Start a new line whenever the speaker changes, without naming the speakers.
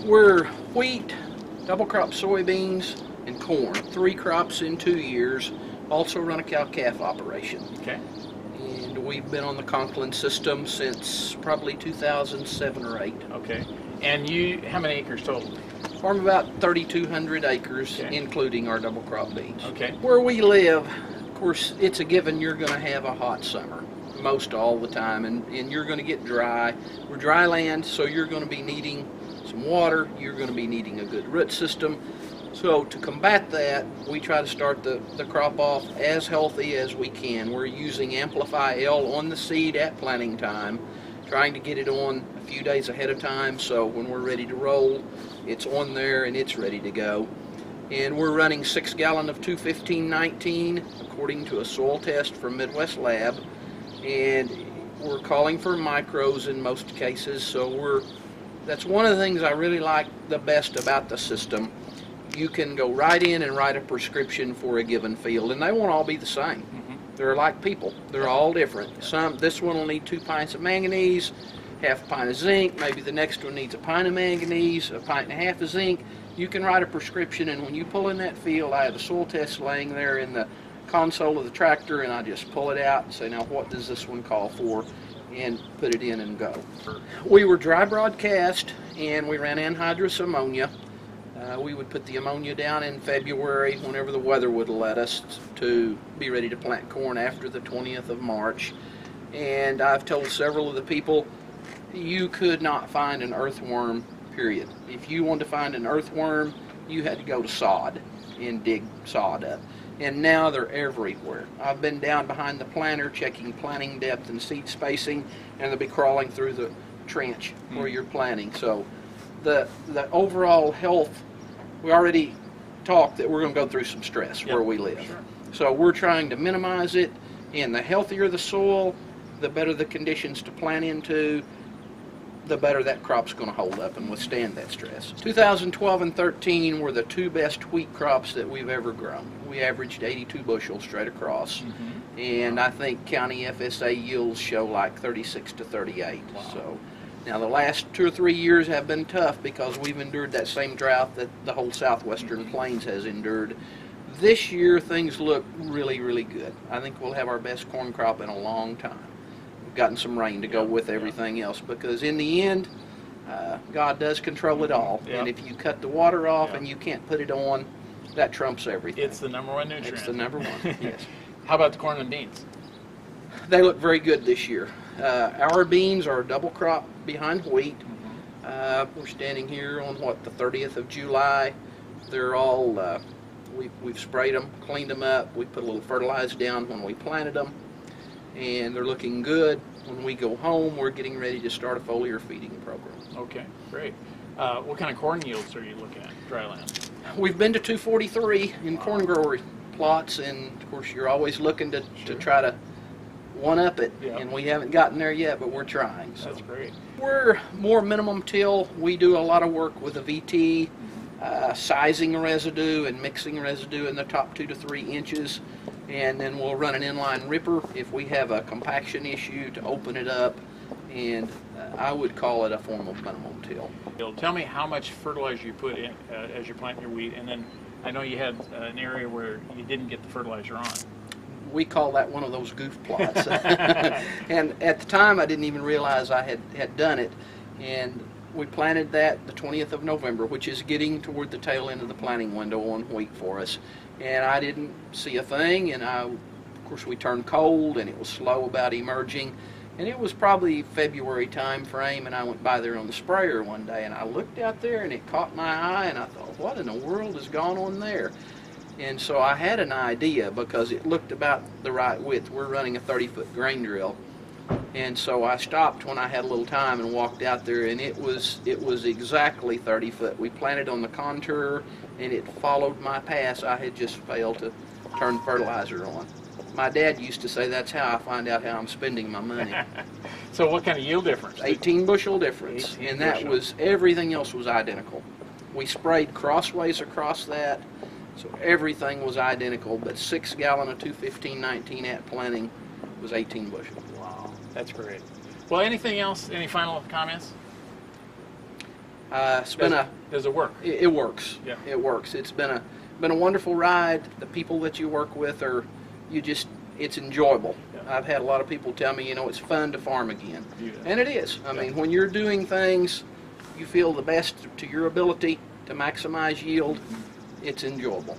We're wheat, double crop soybeans, and corn. 3 crops in 2 years. Also run a cow-calf operation.
Okay.
And we've been on the Conklin system since probably 2007 or 8.
Okay. And you, how many acres total?
Farm about 3,200 acres,
Okay.
including our double crop beans.
Okay.
Where we live, of course, it's a given you're going to have a hot summer most all the time, and you're going to get dry. We're dry land, so you're going to be needing some water. You're going to be needing a good root system. So to combat that, we try to start the crop off as healthy as we can. We're using Amplify L on the seed at planting time, trying to get it on a few days ahead of time, so when we're ready to roll, it's on there and it's ready to go. And we're running 6 gallon of 215-19 according to a soil test from Midwest Lab, and we're calling for micros in most cases. So that's one of the things I really like the best about the system. You can go right in and write a prescription for a given field, and they won't all be the same. They're like people. They're all different. This one will need 2 pints of manganese, half a pint of zinc. Maybe the next one needs a pint of manganese, a pint and a half of zinc. You can write a prescription, and when you pull in that field, I have a soil test laying there in the console of the tractor, and I just pull it out and say, now what does this one call for, and put it in and go. We were dry broadcast, and we ran anhydrous ammonia. We would put the ammonia down in February whenever the weather would let us to be ready to plant corn after the 20th of March. And I've told several of the people, you could not find an earthworm, period. If you wanted to find an earthworm, you had to go to sod and dig sod up. And now they're everywhere. I've been down behind the planter checking planting depth and seed spacing, and they'll be crawling through the trench where you're planting. So the overall health, we already talked that we're going to go through some stress where we live.
Sure.
So we're trying to minimize it, and the healthier the soil, the better the conditions to plant into, the better that crop's going to hold up and withstand that stress. 2012 and 13 were the 2 best wheat crops that we've ever grown. We averaged 82 bushels straight across, and I think county FSA yields show like 36 to 38.
Wow.
So now the last 2 or 3 years have been tough because we've endured that same drought that the whole southwestern plains has endured. This year things look really, really good. I think we'll have our best corn crop in a long time. We've gotten some rain to go with everything else, because in the end, God does control it all. And if you cut the water off and you can't put it on, that trumps everything.
It's the #1 nutrient.
It's the #1, yes.
How about the corn and beans?
They look very good this year. Our beans are double crop behind wheat. We're standing here on the 30th of July. They're all, we've sprayed them, cleaned them up. We put a little fertilizer down when we planted them, and they're looking good. When we go home, we're getting ready to start a foliar feeding program.
Okay, great. What kind of corn yields are you looking at, dry land?
We've been to 243 in corn grower plots, and of course you're always looking to try to one-up it, and we haven't gotten there yet, but we're trying. So.
That's great.
We're more minimum till. We do a lot of work with a VT, sizing residue and mixing residue in the top 2 to 3 inches, and then we'll run an inline ripper if we have a compaction issue to open it up, and I would call it a form of minimum till.
Tell me how much fertilizer you put in as you're planting your wheat, and then I know you had an area where you didn't get the fertilizer on.
We call that one of those goof plots. And at the time I didn't even realize I had done it, and we planted that the 20th of November, which is getting toward the tail end of the planting window on wheat for us, and I didn't see a thing, and of course we turned cold and it was slow about emerging, and it was probably February time frame, and I went by there on the sprayer one day and I looked out there and it caught my eye, and I thought, what in the world has gone on there? And so I had an idea because it looked about the right width. We're running a 30-foot grain drill, and so I stopped when I had a little time and walked out there, and it was exactly 30 foot. We planted on the contour, and it followed my pass. I had just failed to turn fertilizer on. My dad used to say that's how I find out how I'm spending my money.
So what kind of yield difference?
18 bushel difference, and that was, everything else was identical. We sprayed crossways across that, so everything was identical, but 6 gallon of 215-19 at planting was 18 bushels.
Wow, that's great. Well, anything else? Any final comments?
It's been
Does it work?
it works.
Yeah.
It works. It's been a wonderful ride. The people that you work with it's enjoyable.
Yeah.
I've had a lot of people tell me, it's fun to farm again.
Yeah.
And it is. I
Yeah.
mean, when you're doing things, you feel the best to your ability to maximize yield, it's enjoyable.